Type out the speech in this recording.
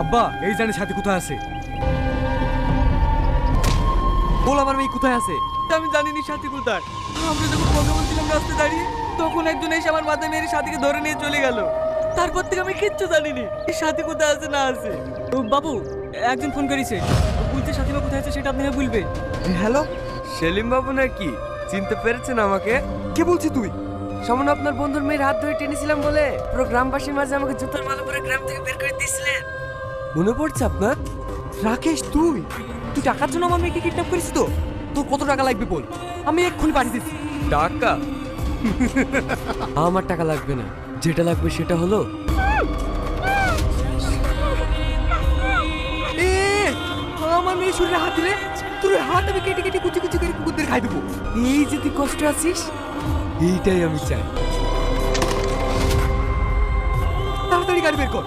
আব্বা এই জানে সাথে কোথায় আছে? বল আমার মেয়ে কোথায় আছে? আমি জানিনি সাথী কোথায়। আমরা যখন কথা বলছিলাম রাস্তায় দাঁড়িয়ে, তখন একজন এসে আমার মাথায় মেরে সাথীকে ধরে নিয়ে চলে গেল। তারপর থেকে আমি কিচ্ছু জানিনি এই সাথী কোথায় আছে না আছে। বাবু, একজন ফোন করেছে, বলতে সাথীমা কোথায় আছে সেটা আপনারা বলবে। হ্যালো, সেলিম বাবু নাকি? চিনতে পেরেছেন আমাকে? কে বলছিস তুই? সামনে আপনার বন্ধুর মেয়ের হাত ধরে টেনেছিলাম বলে পুরো গ্রামবাসীর মাঝে আমাকে জুতোর মালা করে গ্রাম থেকে বের করে দিয়েছিলেন। মনে পড়ছে আপনার? রাকেশ, তুই তুই টাকার জন্য আমার মেয়েকে কিডন্যাপ করেছিস তো? তোর কত টাকা লাগবে বল, আমি এক্ষুনি পাঠিয়ে দিচ্ছি। টাকা? আমার টাকা লাগবে না, যেটা লাগবে সেটা হলো আমার মেয়ে শরীরে হাত দিলে তোর হাত আমি কেটে কেটে কুচি কুচি করে কুকুরদের খাই দেবো। এই যে তুই কষ্ট আছিস, এইটাই আমি চাই। তাড়াতাড়ি গাড়ি বের কর।